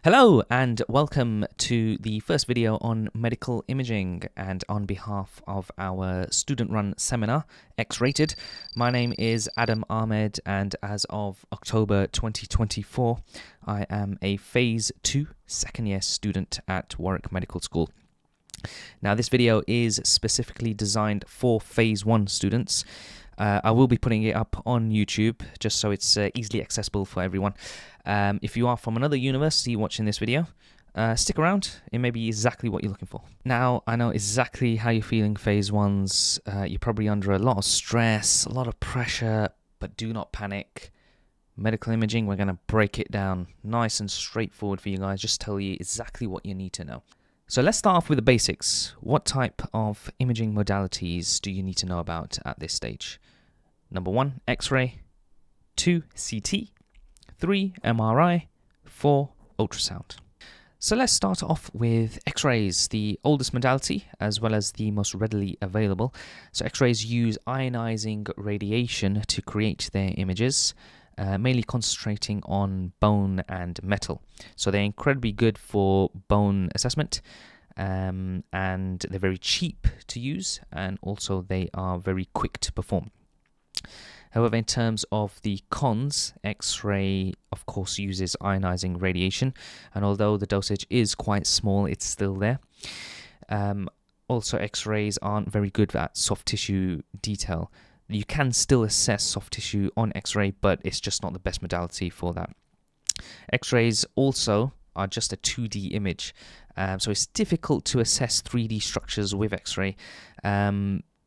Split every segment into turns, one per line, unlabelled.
Hello and welcome to the first video on medical imaging, and on behalf of our student-run seminar, X-RAYTED, my name is Adam Ahmed, and as of October 2024, I am a Phase 2 second year student at Warwick Medical School. Now this video is specifically designed for Phase 1 students. I will be putting it up on YouTube just so it's easily accessible for everyone. If you are from another university watching this video, stick around. It may be exactly what you're looking for. Now, I know exactly how you're feeling, Phase 1s. You're probably under a lot of stress, a lot of pressure, but do not panic. Medical imaging, we're going to break it down nice and straightforward for you guys, just tell you exactly what you need to know. So let's start off with the basics. What type of imaging modalities do you need to know about at this stage? Number 1, X-ray. 2, CT. 3, MRI. 4, ultrasound. So let's start off with X-rays, the oldest modality as well as the most readily available. So X-rays use ionizing radiation to create their images, mainly concentrating on bone and metal. So they're incredibly good for bone assessment, and they're very cheap to use, and also they are very quick to perform. However, in terms of the cons, X-ray of course uses ionizing radiation, and although the dosage is quite small, it's still there. Also, X-rays aren't very good at soft tissue detail. You can still assess soft tissue on X-ray, but it's just not the best modality for that. X-rays also are just a 2D image, so it's difficult to assess 3D structures with X-ray,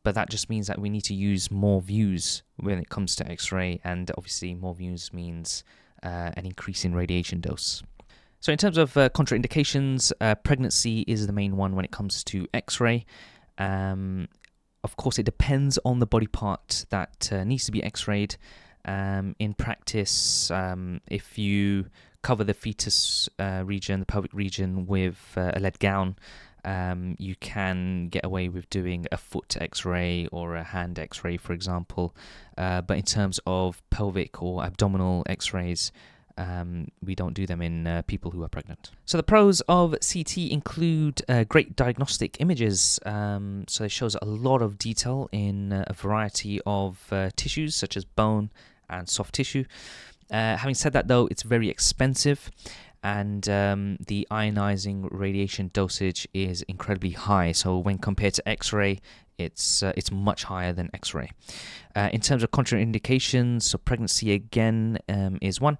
but that just means that we need to use more views when it comes to X-ray, and obviously more views means an increase in radiation dose. So in terms of contraindications, pregnancy is the main one when it comes to X-ray. Of course, it depends on the body part that needs to be X-rayed. In practice, if you cover the fetus region, the pelvic region, with a lead gown, you can get away with doing a foot X-ray or a hand X-ray, for example. But in terms of pelvic or abdominal X-rays, we don't do them in people who are pregnant. So the pros of CT include great diagnostic images. So it shows a lot of detail in a variety of tissues such as bone and soft tissue. Having said that though, it's very expensive, and the ionizing radiation dosage is incredibly high. So when compared to X-ray, it's much higher than X-ray. In terms of contraindications, so pregnancy again is one.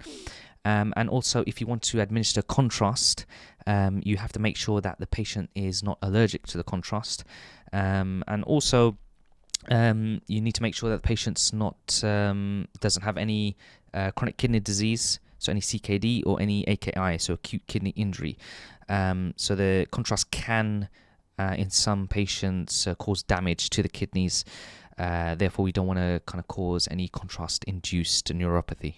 And also, if you want to administer contrast, you have to make sure that the patient is not allergic to the contrast. And also, you need to make sure that the patient's not doesn't have any chronic kidney disease, so any CKD or any AKI, so acute kidney injury. So the contrast can, in some patients, cause damage to the kidneys. Therefore, we don't want to kind of cause any contrast-induced neuropathy.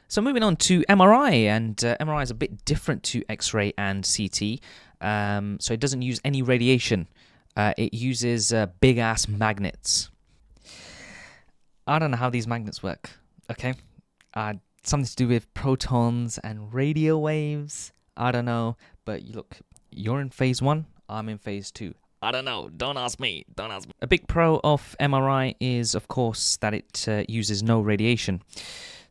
So moving on to MRI, and MRI is a bit different to X-ray and CT. So it doesn't use any radiation. It uses big-ass magnets. I don't know how these magnets work, okay? Something to do with protons and radio waves. I don't know, but look, you're in Phase 1, I'm in Phase 2. I don't know, don't ask me. A big pro of MRI is, of course, that it uses no radiation.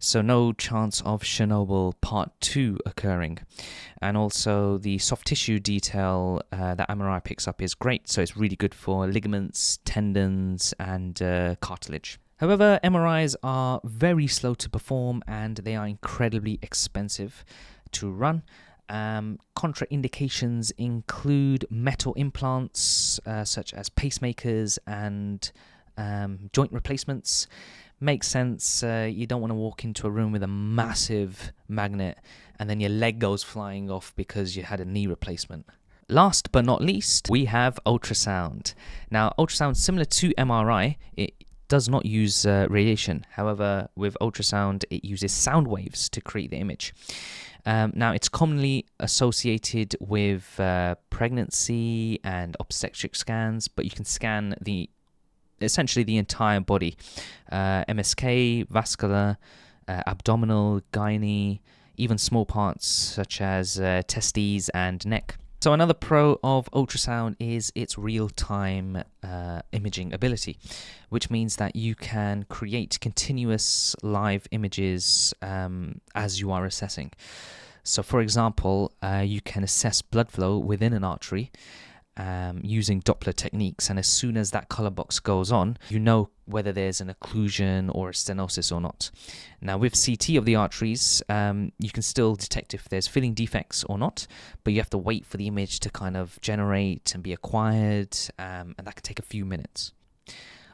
So no chance of Chernobyl Part 2 occurring. And also the soft tissue detail that MRI picks up is great. So it's really good for ligaments, tendons, and cartilage. However, MRIs are very slow to perform, and they are incredibly expensive to run. Contraindications include metal implants such as pacemakers and joint replacements. Makes sense. You don't want to walk into a room with a massive magnet and then your leg goes flying off because you had a knee replacement. Last but not least, we have ultrasound. Now, ultrasound, similar to MRI, it does not use radiation. However, with ultrasound, it uses sound waves to create the image. Now, it's commonly associated with pregnancy and obstetric scans, but you can scan essentially the entire body, MSK, vascular, abdominal, gynae. even small parts such as testes and neck. So another pro of ultrasound is its real-time imaging ability, which means that you can create continuous live images as you are assessing. So for example, you can assess blood flow within an artery using Doppler techniques, and as soon as that color box goes on, you know whether there's an occlusion or a stenosis or not. Now with CT of the arteries, you can still detect if there's filling defects or not, but you have to wait for the image to kind of generate and be acquired, and that can take a few minutes.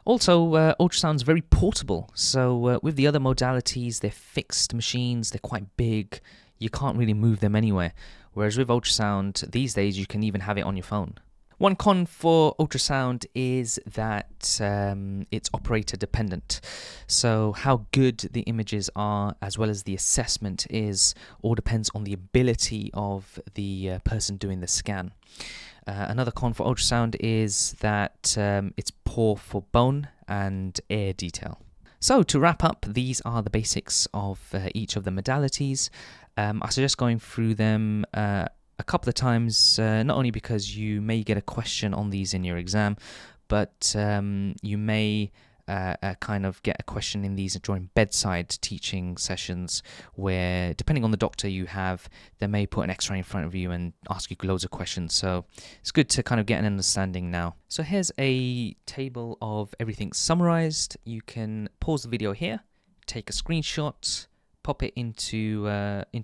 Also, ultrasound's very portable, so with the other modalities, they're fixed machines, they're quite big, you can't really move them anywhere, whereas with ultrasound, these days you can even have it on your phone. One con for ultrasound is that it's operator dependent. So how good the images are, as well as the assessment is, all depends on the ability of the person doing the scan. Another con for ultrasound is that it's poor for bone and air detail. So to wrap up, these are the basics of each of the modalities. I suggest going through them a couple of times, not only because you may get a question on these in your exam, but you may kind of get a question in these during bedside teaching sessions where, depending on the doctor you have, they may put an X-ray in front of you and ask you loads of questions. So it's good to kind of get an understanding now. So here's a table of everything summarized. You can pause the video here, take a screenshot, pop it into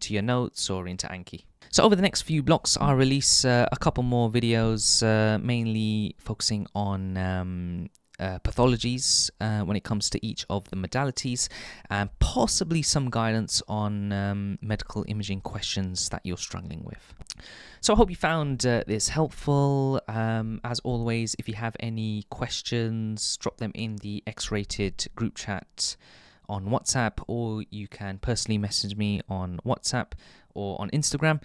your notes or into Anki. So over the next few blocks, I'll release a couple more videos, mainly focusing on pathologies when it comes to each of the modalities, and possibly some guidance on medical imaging questions that you're struggling with. So I hope you found this helpful. As always, if you have any questions, drop them in the X-Rated group chat on WhatsApp, or you can personally message me on WhatsApp or on Instagram.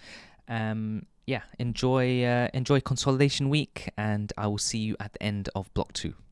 Enjoy consolidation week, and I will see you at the end of block 2.